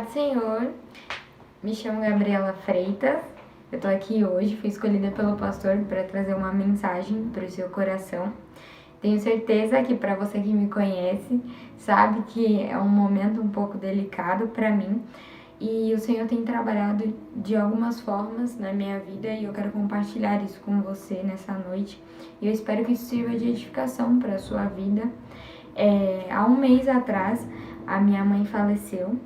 Paz do Senhor, me chamo Gabriela Freitas, eu tô aqui hoje, fui escolhida pelo pastor para trazer uma mensagem para o seu coração. Tenho certeza que para você que me conhece, sabe que é um momento um pouco delicado para mim e o Senhor tem trabalhado de algumas formas na minha vida e eu quero compartilhar isso com você nessa noite. E eu espero que isso sirva de edificação para a sua vida. Há um mês atrás, a minha mãe faleceu.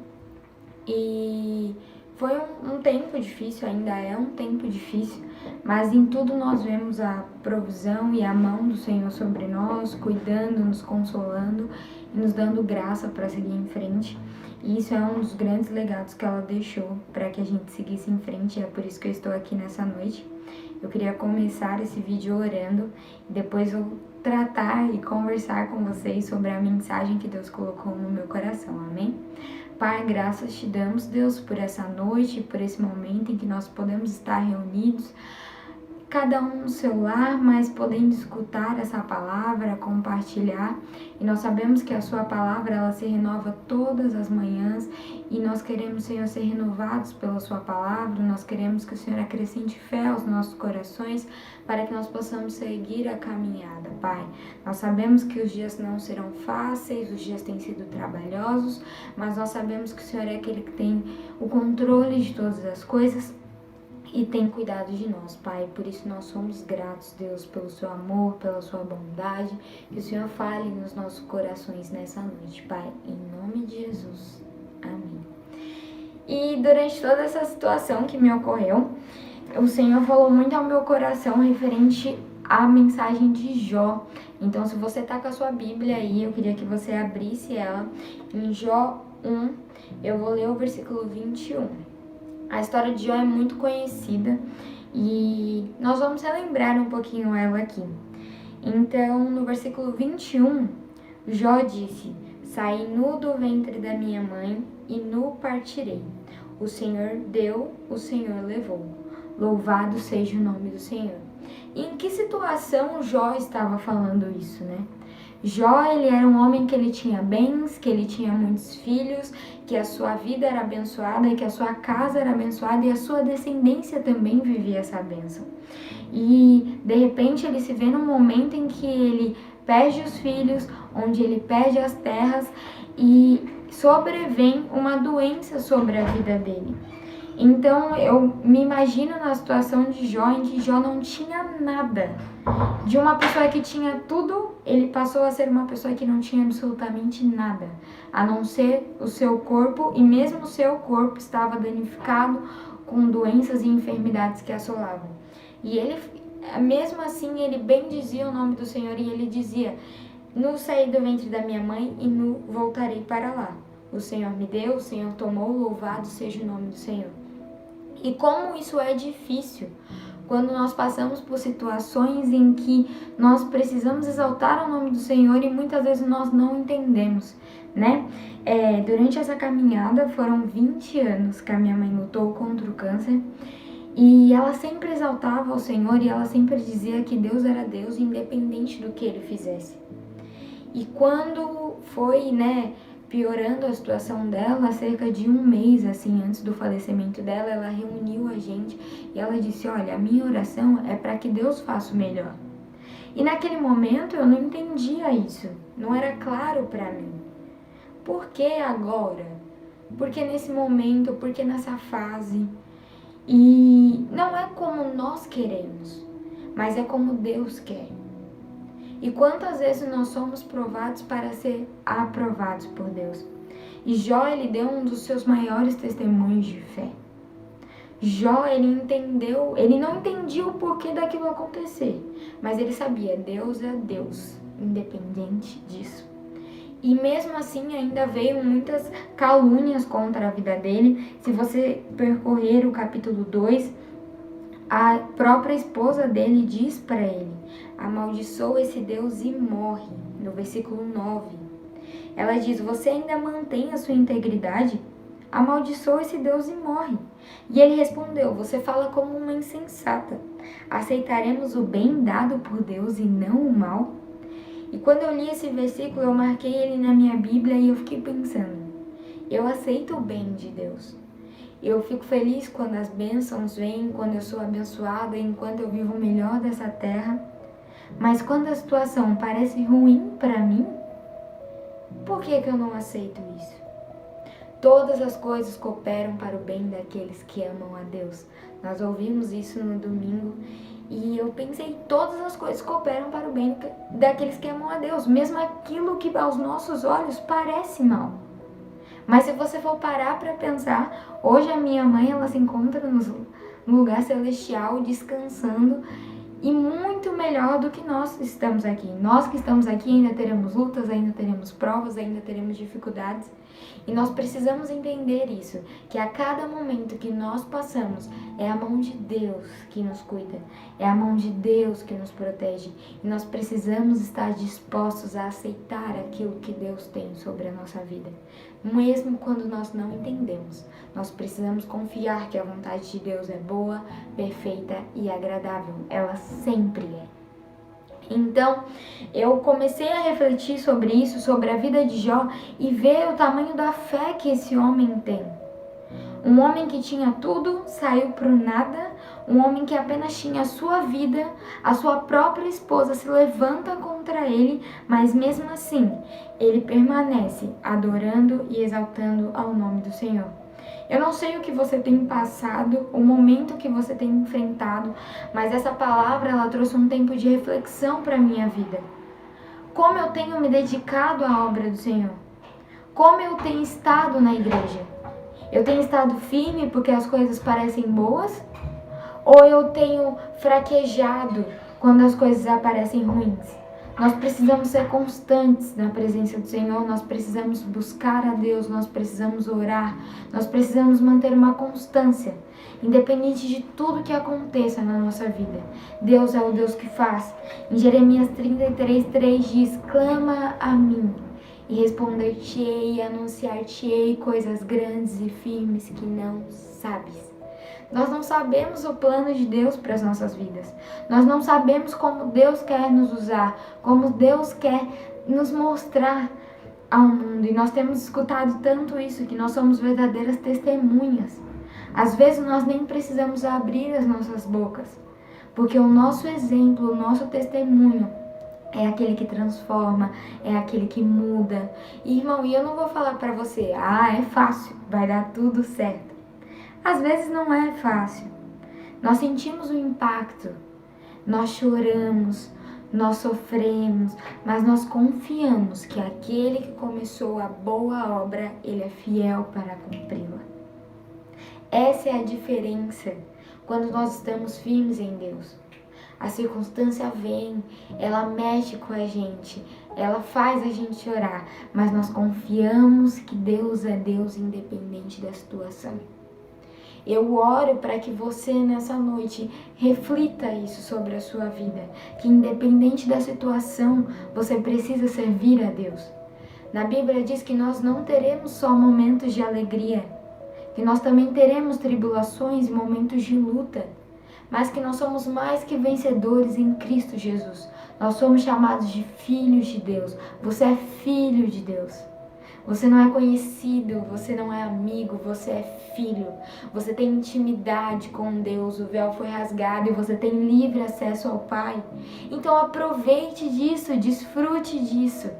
E foi um tempo difícil, ainda é um tempo difícil, mas em tudo nós vemos a provisão e a mão do Senhor sobre nós, cuidando, nos consolando e nos dando graça para seguir em frente. E isso é um dos grandes legados que ela deixou para que a gente seguisse em frente, e é por isso que eu estou aqui nessa noite. Eu queria começar esse vídeo orando e depois eu tratar e conversar com vocês sobre a mensagem que Deus colocou no meu coração, amém? Pai, graças te damos, Deus, por essa noite, por esse momento em que nós podemos estar reunidos, cada um no seu lar, mas podendo escutar essa palavra, compartilhar. E nós sabemos que a sua palavra, ela se renova todas as manhãs e nós queremos, Senhor, ser renovados pela sua palavra. Nós queremos que o Senhor acrescente fé aos nossos corações para que nós possamos seguir a caminhada, Pai. Nós sabemos que os dias não serão fáceis, os dias têm sido trabalhosos, mas nós sabemos que o Senhor é aquele que tem o controle de todas as coisas e tem cuidado de nós, Pai. Por isso nós somos gratos, Deus, pelo seu amor, pela sua bondade. Que o Senhor fale nos nossos corações nessa noite, Pai. Em nome de Jesus. Amém. E durante toda essa situação que me ocorreu, o Senhor falou muito ao meu coração referente à mensagem de Jó. Então, se você tá com a sua Bíblia aí, eu queria que você abrisse ela em Jó 1. Eu vou ler o versículo 21. A história de Jó é muito conhecida e nós vamos relembrar um pouquinho ela aqui. Então, no versículo 21, Jó disse: "Saí nu do ventre da minha mãe e nu partirei. O Senhor deu, o Senhor levou. Louvado seja o nome do Senhor." E em que situação Jó estava falando isso, né? Jó, ele era um homem que ele tinha bens, que ele tinha muitos filhos, que a sua vida era abençoada, que a sua casa era abençoada e a sua descendência também vivia essa bênção. E, de repente, ele se vê num momento em que ele perde os filhos, onde ele perde as terras e sobrevém uma doença sobre a vida dele. Então, eu me imagino na situação de Jó, em que Jó não tinha nada. De uma pessoa que tinha tudo, ele passou a ser uma pessoa que não tinha absolutamente nada, a não ser o seu corpo, e mesmo o seu corpo estava danificado com doenças e enfermidades que assolavam. E ele, mesmo assim, ele bendizia o nome do Senhor e ele dizia: "Nu saí do ventre da minha mãe e nu voltarei para lá. O Senhor me deu, o Senhor tomou, louvado seja o nome do Senhor." E como isso é difícil quando nós passamos por situações em que nós precisamos exaltar o nome do Senhor e muitas vezes nós não entendemos, né? Durante essa caminhada foram 20 anos que a minha mãe lutou contra o câncer e ela sempre exaltava o Senhor e ela sempre dizia que Deus era Deus independente do que ele fizesse. E quando foi, piorando a situação dela, cerca de um mês, assim, antes do falecimento dela, ela reuniu a gente e ela disse: "Olha, a minha oração é para que Deus faça o melhor." E naquele momento eu não entendia isso, não era claro para mim. Por que agora? Por que nesse momento? Por que nessa fase? E não é como nós queremos, mas é como Deus quer. E quantas vezes nós somos provados para ser aprovados por Deus? E Jó, ele deu um dos seus maiores testemunhos de fé. Jó, ele não entendia o porquê daquilo acontecer, mas ele sabia, Deus é Deus, independente disso. E mesmo assim ainda veio muitas calúnias contra a vida dele. Se você percorrer o capítulo 2, a própria esposa dele diz para ele: "Amaldiçoa esse Deus e morre", no versículo 9. Ela diz: "Você ainda mantém a sua integridade? Amaldiçoa esse Deus e morre." E ele respondeu: "Você fala como uma insensata. Aceitaremos o bem dado por Deus e não o mal?" E quando eu li esse versículo, eu marquei ele na minha Bíblia e eu fiquei pensando: Eu aceito o bem de Deus. Eu fico feliz quando as bênçãos vêm, quando eu sou abençoada, enquanto eu vivo o melhor dessa terra. Mas quando a situação parece ruim para mim, por que eu não aceito isso? Todas as coisas cooperam para o bem daqueles que amam a Deus. Nós ouvimos isso no domingo e eu pensei, todas as coisas cooperam para o bem daqueles que amam a Deus, mesmo aquilo que aos nossos olhos parece mal. Mas se você for parar para pensar, hoje a minha mãe ela se encontra no lugar celestial, descansando, e muito melhor do que nós estamos aqui. Nós que estamos aqui ainda teremos lutas, ainda teremos provas, ainda teremos dificuldades. E nós precisamos entender isso, que a cada momento que nós passamos, é a mão de Deus que nos cuida, é a mão de Deus que nos protege. E nós precisamos estar dispostos a aceitar aquilo que Deus tem sobre a nossa vida. Mesmo quando nós não entendemos, nós precisamos confiar que a vontade de Deus é boa, perfeita e agradável. Ela sempre é. Então, eu comecei a refletir sobre isso, sobre a vida de Jó, e ver o tamanho da fé que esse homem tem. Um homem que tinha tudo, saiu pro nada. Um homem que apenas tinha a sua vida, a sua própria esposa se levanta contra ele, mas mesmo assim, ele permanece adorando e exaltando ao nome do Senhor. Eu não sei o que você tem passado, o momento que você tem enfrentado, mas essa palavra ela trouxe um tempo de reflexão para a minha vida. Como eu tenho me dedicado à obra do Senhor? Como eu tenho estado na igreja? Eu tenho estado firme porque as coisas parecem boas? Ou eu tenho fraquejado quando as coisas aparecem ruins? Nós precisamos ser constantes na presença do Senhor, nós precisamos buscar a Deus, nós precisamos orar, nós precisamos manter uma constância, independente de tudo que aconteça na nossa vida. Deus é o Deus que faz. Em Jeremias 33:3 diz: clama a mim e responder-te-ei e anunciar-te-ei coisas grandes e firmes que não sabes. Nós não sabemos o plano de Deus para as nossas vidas. Nós não sabemos como Deus quer nos usar, como Deus quer nos mostrar ao mundo. E nós temos escutado tanto isso, que nós somos verdadeiras testemunhas. Às vezes nós nem precisamos abrir as nossas bocas, porque o nosso exemplo, o nosso testemunho é aquele que transforma, é aquele que muda. E, irmão, eu não vou falar para você, é fácil, vai dar tudo certo. Às vezes não é fácil. Nós sentimos o impacto, nós choramos, nós sofremos, mas nós confiamos que aquele que começou a boa obra, ele é fiel para cumpri-la. Essa é a diferença quando nós estamos firmes em Deus. A circunstância vem, ela mexe com a gente, ela faz a gente chorar, mas nós confiamos que Deus é Deus independente da situação. Eu oro para que você nessa noite reflita isso sobre a sua vida, que independente da situação, você precisa servir a Deus. Na Bíblia diz que nós não teremos só momentos de alegria, que nós também teremos tribulações e momentos de luta, mas que nós somos mais que vencedores em Cristo Jesus. Nós somos chamados de filhos de Deus. Você é filho de Deus. Você não é conhecido, você não é amigo, você é filho. Você tem intimidade com Deus, o véu foi rasgado e você tem livre acesso ao Pai. Então aproveite disso, desfrute disso.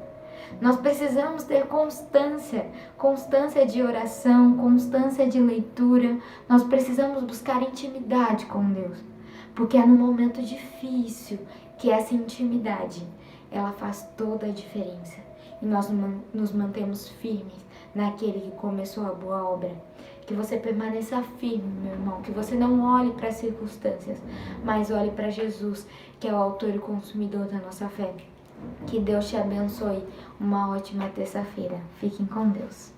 Nós precisamos ter constância de oração, constância de leitura. Nós precisamos buscar intimidade com Deus, porque é no momento difícil que essa intimidade, ela faz toda a diferença. E nós nos mantemos firmes naquele que começou a boa obra. Que você permaneça firme, meu irmão. Que você não olhe para as circunstâncias, mas olhe para Jesus, que é o autor e consumidor da nossa fé. Que Deus te abençoe. Uma ótima terça-feira. Fiquem com Deus.